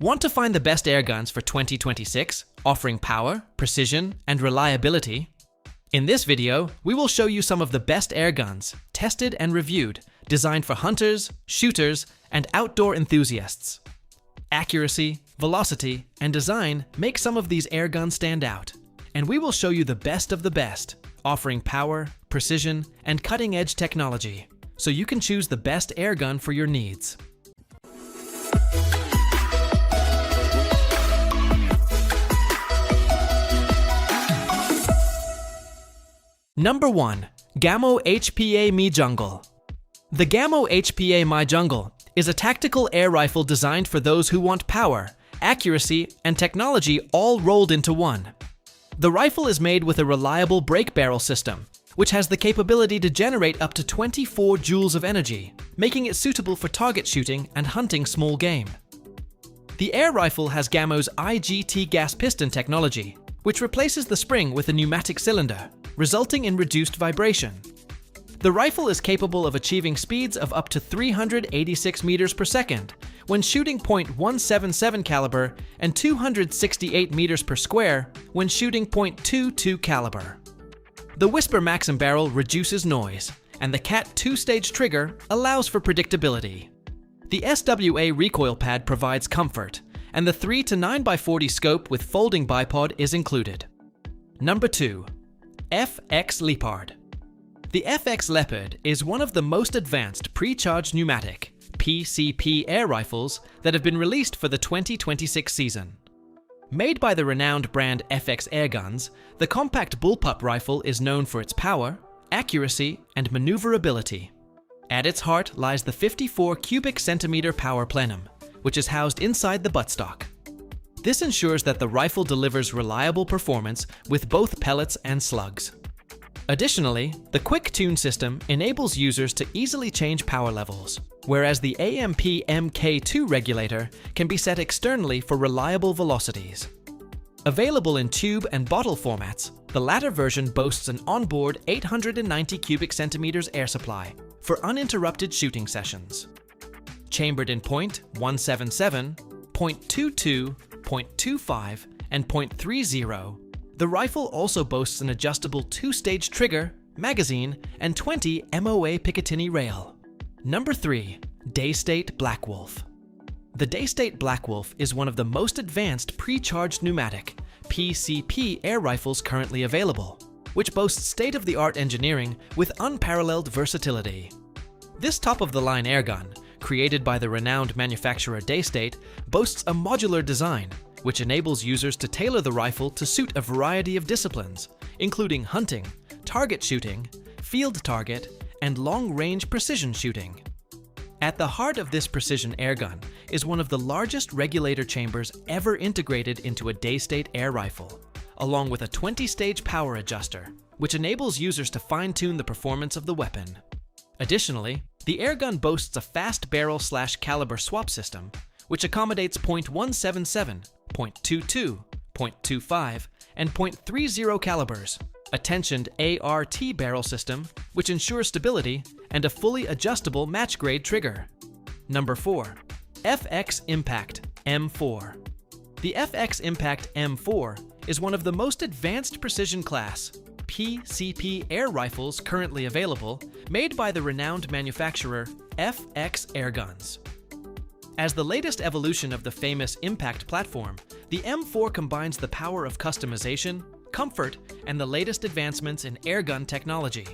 Want to find the best airguns for 2026, offering power, precision, and reliability? In this video, we will show you some of the best airguns, tested and reviewed, designed for hunters, shooters, and outdoor enthusiasts. Accuracy, velocity, and design make some of these airguns stand out, and we will show you the best of the best, offering power, precision, and cutting-edge technology, so you can choose the best airgun for your needs. Number 1. Gamo HPA Mi Jungle. The Gamo HPA Mi Jungle is a tactical air rifle designed for those who want power, accuracy, and technology all rolled into one. The rifle is made with a reliable break barrel system, which has the capability to generate up to 24 joules of energy, making it suitable for target shooting and hunting small game. The air rifle has Gamo's IGT gas piston technology, which replaces the spring with a pneumatic cylinder, resulting in reduced vibration. The rifle is capable of achieving speeds of up to 386 meters per second when shooting .177 caliber and 268 meters per square when shooting .22 caliber. The Whisper Maxim barrel reduces noise, and the CAT 2-stage trigger allows for predictability. The SWA recoil pad provides comfort, and the 3 to 9x40 scope with folding bipod is included. Number 2. FX Leopard. The FX Leopard is one of the most advanced pre-charged pneumatic (PCP) air rifles that have been released for the 2026 season. Made by the renowned brand FX Airguns, the compact bullpup rifle is known for its power, accuracy, and maneuverability. At its heart lies the 54 cubic centimeter power plenum, which is housed inside the buttstock. This ensures that the rifle delivers reliable performance with both pellets and slugs. Additionally, the quick tune system enables users to easily change power levels, whereas the AMP MK2 regulator can be set externally for reliable velocities. Available in tube and bottle formats, the latter version boasts an onboard 890 cubic centimeters air supply for uninterrupted shooting sessions. Chambered in .177, .22, .25, and .30, the rifle also boasts an adjustable 2-stage trigger, magazine, and 20 MOA Picatinny rail. Number 3. Daystate Black Wolf. The Daystate Black Wolf is one of the most advanced pre-charged pneumatic (PCP) air rifles currently available, which boasts state-of-the-art engineering with unparalleled versatility. This top-of-the-line airgun, created by the renowned manufacturer Daystate, boasts a modular design, which enables users to tailor the rifle to suit a variety of disciplines, including hunting, target shooting, field target, and long-range precision shooting. At the heart of this precision airgun is one of the largest regulator chambers ever integrated into a Daystate air rifle, along with a 20-stage power adjuster, which enables users to fine-tune the performance of the weapon. Additionally, the airgun boasts a fast barrel/caliber swap system, which accommodates .177, .22, .25, and .30 calibers, a tensioned ART barrel system, which ensures stability, and a fully adjustable match-grade trigger. Number 4. FX Impact M4. The FX Impact M4 is one of the most advanced precision class PCP air rifles currently available, made by the renowned manufacturer FX Airguns. As the latest evolution of the famous Impact platform, the M4 combines the power of customization, comfort, and the latest advancements in airgun technology.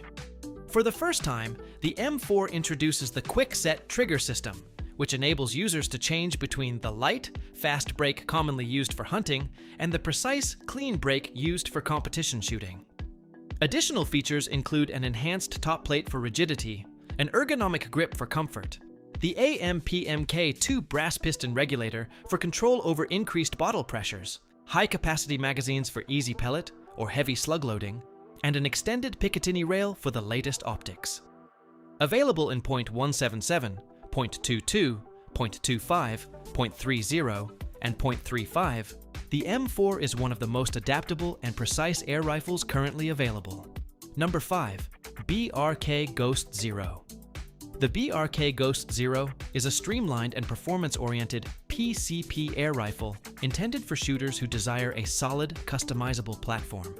For the first time, the M4 introduces the Quick Set trigger system, which enables users to change between the light, fast break commonly used for hunting and the precise, clean break used for competition shooting. Additional features include an enhanced top plate for rigidity, an ergonomic grip for comfort, the AMP-MK2 brass piston regulator for control over increased bottle pressures, high-capacity magazines for easy pellet or heavy slug loading, and an extended Picatinny rail for the latest optics. Available in .177, .22, .25, .30, and .35, the M4 is one of the most adaptable and precise air rifles currently available. Number 5. BRK Ghost Zero. The BRK Ghost Zero is a streamlined and performance-oriented PCP air rifle intended for shooters who desire a solid, customizable platform.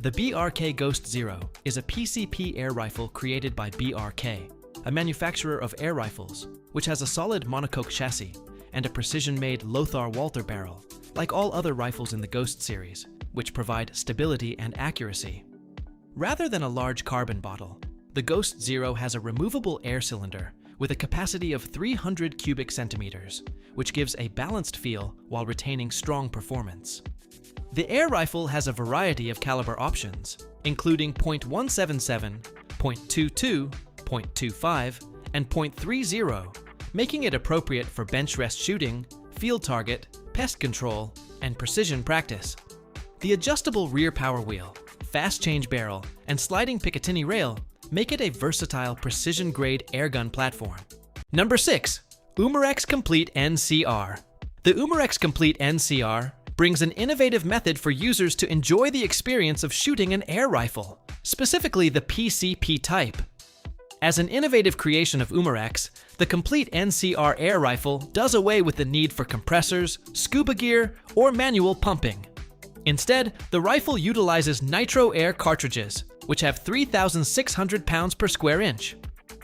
The BRK Ghost Zero is a PCP air rifle created by BRK, a manufacturer of air rifles, which has a solid monocoque chassis and a precision-made Lothar Walther barrel, like all other rifles in the Ghost series, which provide stability and accuracy. Rather than a large carbon bottle, the Ghost Zero has a removable air cylinder with a capacity of 300 cubic centimeters, which gives a balanced feel while retaining strong performance. The air rifle has a variety of caliber options, including .177, .22, .25, and .30, making it appropriate for bench rest shooting, field target, pest control, and precision practice. The adjustable rear power wheel, fast change barrel, and sliding Picatinny rail make it a versatile precision-grade airgun platform. Number 6. Umarex Complete NCR. The Umarex Complete NCR brings an innovative method for users to enjoy the experience of shooting an air rifle, specifically the PCP type. As an innovative creation of Umarex, the Complete NCR air rifle does away with the need for compressors, scuba gear, or manual pumping. Instead, the rifle utilizes nitro air cartridges, which have 3,600 pounds per square inch.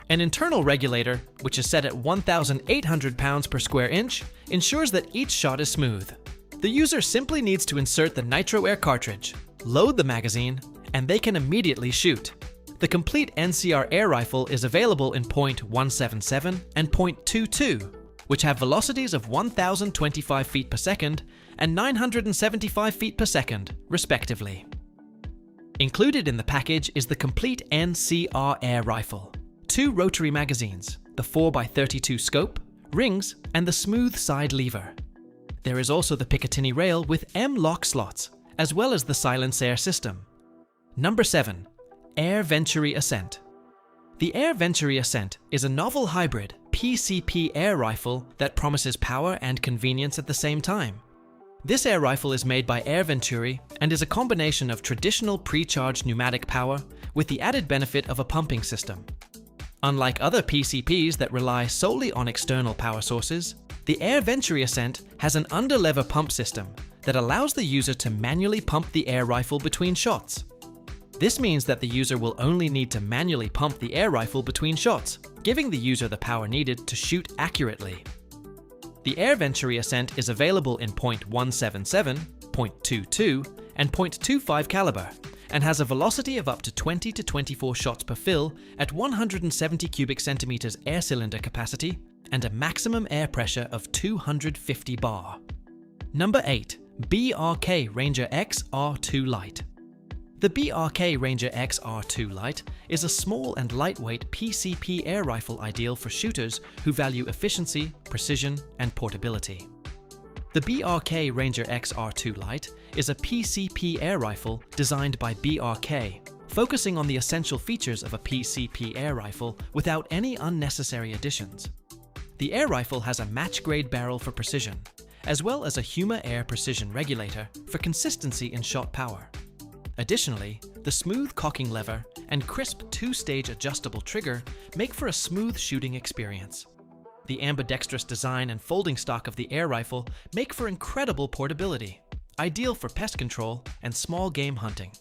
An internal regulator, which is set at 1,800 pounds per square inch, ensures that each shot is smooth. The user simply needs to insert the nitro air cartridge, load the magazine, and they can immediately shoot. The Complete NCR air rifle is available in .177 and .22, which have velocities of 1,025 feet per second and 975 feet per second, respectively. Included in the package is the Complete NCR air rifle, 2 rotary magazines, the 4x32 scope, rings, and the smooth side lever. There is also the Picatinny rail with M-lock slots, as well as the silence air system. Number 7. Air Venturi Ascent. The Air Venturi Ascent is a novel hybrid PCP air rifle that promises power and convenience at the same time. This air rifle is made by Air Venturi and is a combination of traditional pre-charged pneumatic power with the added benefit of a pumping system. Unlike other PCPs that rely solely on external power sources, the Air Venturi Ascent has an under-lever pump system that allows the user to manually pump the air rifle between shots. This means that the user will only need to manually pump the air rifle between shots, giving the user the power needed to shoot accurately. The Air Venturi Ascent is available in .177, .22, and .25 caliber, and has a velocity of up to 20 to 24 shots per fill at 170 cubic centimeters air cylinder capacity and a maximum air pressure of 250 bar. Number 8. BRK Ranger X R2 Lite. The BRK Ranger X R2 Lite is a small and lightweight PCP air rifle ideal for shooters who value efficiency, precision, and portability. The BRK Ranger X R2 Lite is a PCP air rifle designed by BRK, focusing on the essential features of a PCP air rifle without any unnecessary additions. The air rifle has a match-grade barrel for precision, as well as a Huma Air precision regulator for consistency in shot power. Additionally, the smooth cocking lever and crisp 2-stage adjustable trigger make for a smooth shooting experience. The ambidextrous design and folding stock of the air rifle make for incredible portability, ideal for pest control and small game hunting.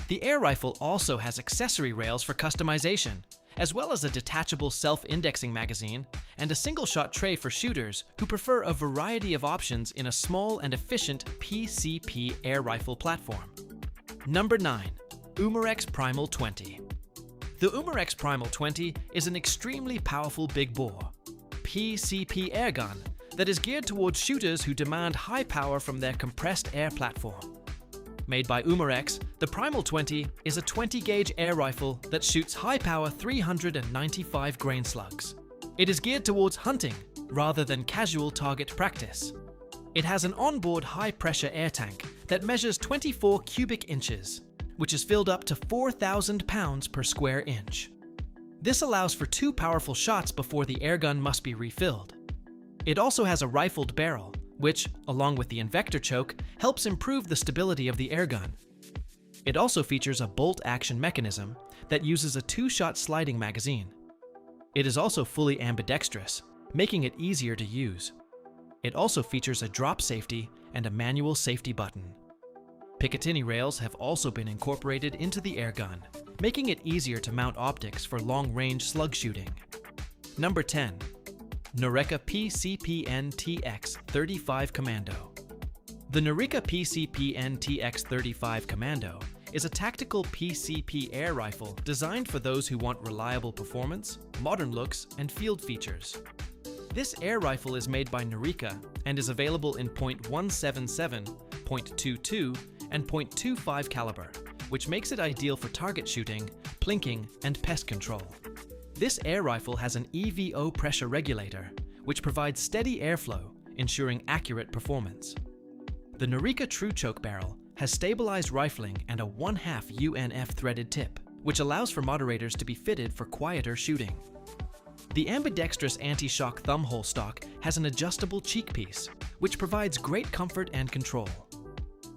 The air rifle also has accessory rails for customization, as well as a detachable self-indexing magazine and a single-shot tray for shooters who prefer a variety of options in a small and efficient PCP air rifle platform. Number 9. Umarex Primal 20. The Umarex Primal 20 is an extremely powerful big bore PCP airgun that is geared towards shooters who demand high power from their compressed air platform. Made by Umarex, the Primal 20 is a 20-gauge air rifle that shoots high-power 395 grain slugs. It is geared towards hunting rather than casual target practice. It has an onboard high-pressure air tank that measures 24 cubic inches, which is filled up to 4,000 pounds per square inch. This allows for 2 powerful shots before the airgun must be refilled. It also has a rifled barrel, which, along with the invector choke, helps improve the stability of the airgun. It also features a bolt-action mechanism that uses a 2-shot sliding magazine. It is also fully ambidextrous, making it easier to use. It also features a drop safety and a manual safety button. Picatinny rails have also been incorporated into the airgun, making it easier to mount optics for long-range slug shooting. Number 10. Norika PCPN-TX35 Commando. The Norika PCPN-TX35 Commando is a tactical PCP air rifle designed for those who want reliable performance, modern looks, and field features. This air rifle is made by Norika and is available in .177, .22, and .25 caliber, which makes it ideal for target shooting, plinking, and pest control. This air rifle has an EVO pressure regulator, which provides steady airflow, ensuring accurate performance. The Norika True Choke barrel has stabilized rifling and a 1/2 UNF threaded tip, which allows for moderators to be fitted for quieter shooting. The ambidextrous anti-shock thumbhole stock has an adjustable cheek piece, which provides great comfort and control.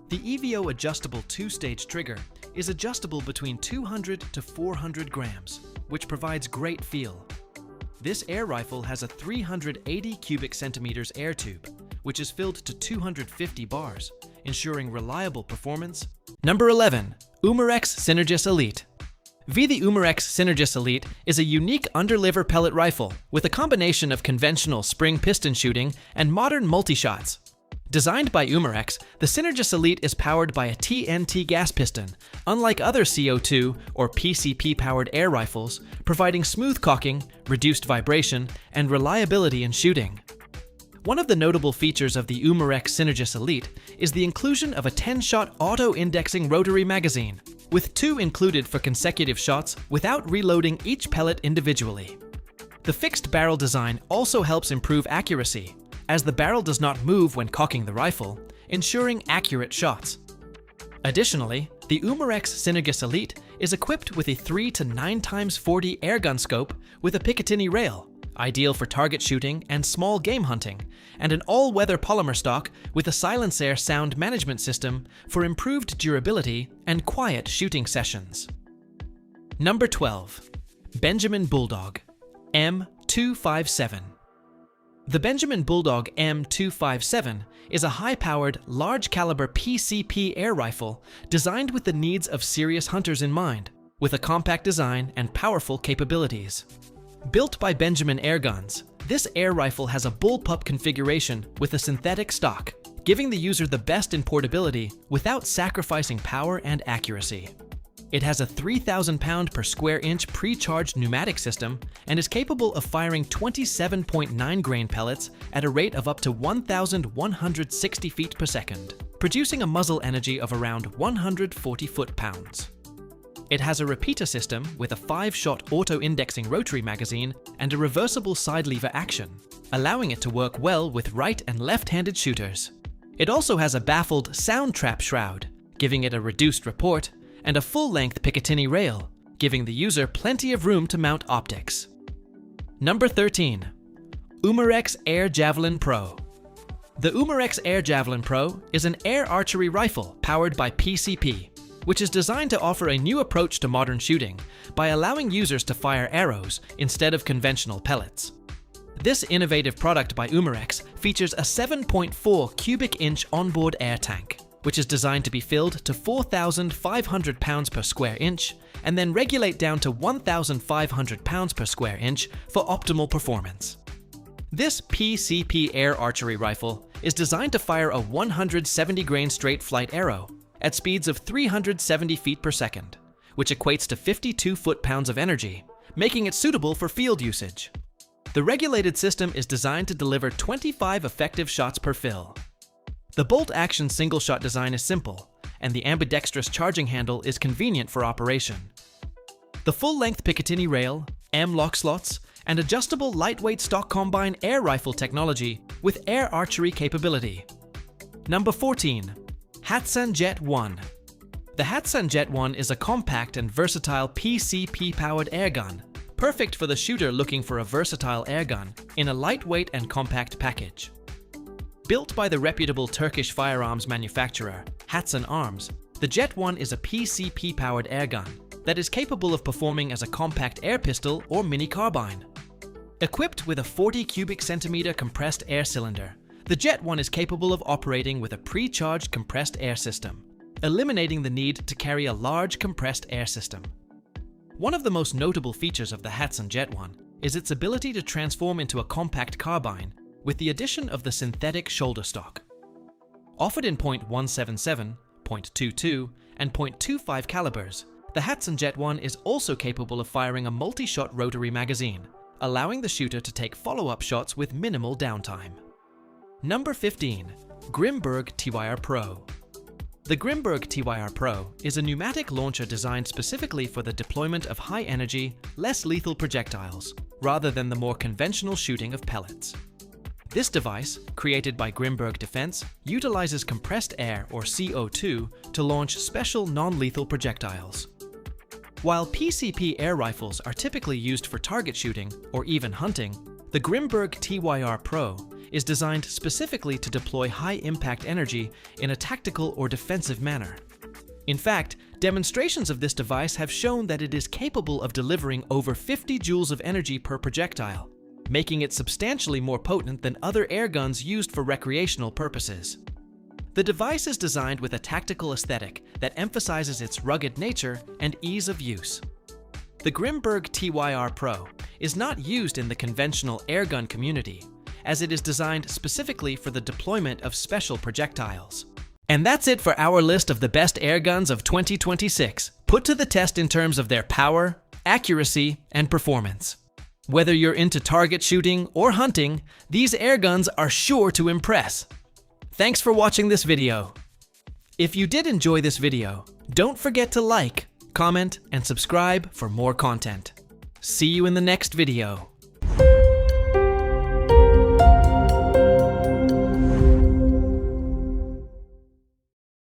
The EVO adjustable 2-stage trigger is adjustable between 200 to 400 grams, which provides great feel. This air rifle has a 380 cubic centimeters air tube, which is filled to 250 bars, ensuring reliable performance. Number 11. Umarex Synergis Elite. The Umarex Synergis Elite is a unique underliver pellet rifle with a combination of conventional spring piston shooting and modern multi-shots. Designed by Umarex, the Synergis Elite is powered by a TNT gas piston, unlike other CO2 or PCP-powered air rifles, providing smooth cocking, reduced vibration, and reliability in shooting. One of the notable features of the Umarex Synergis Elite is the inclusion of a 10-shot auto-indexing rotary magazine, with 2 included for consecutive shots without reloading each pellet individually. The fixed barrel design also helps improve accuracy, as the barrel does not move when cocking the rifle, ensuring accurate shots. Additionally, the Umarex Synergis Elite is equipped with a 3 to 9x40 airgun scope with a Picatinny rail, ideal for target shooting and small game hunting, and an all-weather polymer stock with a Silencer sound management system for improved durability and quiet shooting sessions. Number 12. Benjamin Bulldog M257. The Benjamin Bulldog M257 is a high-powered, large-caliber PCP air rifle designed with the needs of serious hunters in mind, with a compact design and powerful capabilities. Built by Benjamin Airguns, this air rifle has a bullpup configuration with a synthetic stock, giving the user the best in portability without sacrificing power and accuracy. It has a 3,000 pound per square inch pre-charged pneumatic system and is capable of firing 27.9 grain pellets at a rate of up to 1,160 feet per second, producing a muzzle energy of around 140 foot-pounds. It has a repeater system with a 5-shot auto-indexing rotary magazine and a reversible side lever action, allowing it to work well with right and left-handed shooters. It also has a baffled sound trap shroud, giving it a reduced report, and a full-length Picatinny rail, giving the user plenty of room to mount optics. Number 13. Umarex Air Javelin Pro. The Umarex Air Javelin Pro is an air archery rifle powered by PCP, which is designed to offer a new approach to modern shooting by allowing users to fire arrows instead of conventional pellets. This innovative product by Umarex features a 7.4 cubic inch onboard air tank, which is designed to be filled to 4,500 pounds per square inch and then regulate down to 1,500 pounds per square inch for optimal performance. This PCP air archery rifle is designed to fire a 170 grain straight flight arrow at speeds of 370 feet per second, which equates to 52 foot-pounds of energy, making it suitable for field usage. The regulated system is designed to deliver 25 effective shots per fill. The bolt-action single-shot design is simple, and the ambidextrous charging handle is convenient for operation. The full-length Picatinny rail, M-lock slots, and adjustable lightweight stock combine air rifle technology with air archery capability. Number 14. Hatsan Jet 1. The Hatsan Jet 1 is a compact and versatile PCP-powered airgun, perfect for the shooter looking for a versatile airgun in a lightweight and compact package. Built by the reputable Turkish firearms manufacturer, Hatsan Arms, the Jet 1 is a PCP-powered airgun that is capable of performing as a compact air pistol or mini carbine. Equipped with a 40 cubic centimeter compressed air cylinder, The Jet 1 is capable of operating with a pre-charged compressed air system, eliminating the need to carry a large compressed air system. One of the most notable features of the Hatsan Jet 1 is its ability to transform into a compact carbine with the addition of the synthetic shoulder stock. Offered in .177, .22, and .25 calibers, the Hatsan Jet 1 is also capable of firing a multi-shot rotary magazine, allowing the shooter to take follow-up shots with minimal downtime. Number 15. Grimberg TYR Pro. The Grimberg TYR Pro is a pneumatic launcher designed specifically for the deployment of high-energy, less lethal projectiles, rather than the more conventional shooting of pellets. This device, created by Grimberg Defense, utilizes compressed air, or CO2, to launch special non-lethal projectiles. While PCP air rifles are typically used for target shooting or even hunting, the Grimberg TYR Pro is designed specifically to deploy high-impact energy in a tactical or defensive manner. In fact, demonstrations of this device have shown that it is capable of delivering over 50 joules of energy per projectile, making it substantially more potent than other air guns used for recreational purposes. The device is designed with a tactical aesthetic that emphasizes its rugged nature and ease of use. The Grimberg TYR Pro is not used in the conventional airgun community, as it is designed specifically for the deployment of special projectiles. And that's it for our list of the best airguns of 2026, put to the test in terms of their power, accuracy, and performance. Whether you're into target shooting or hunting, these airguns are sure to impress. Thanks for watching this video. If you did enjoy this video, don't forget to like, comment, and subscribe for more content. See you in the next video.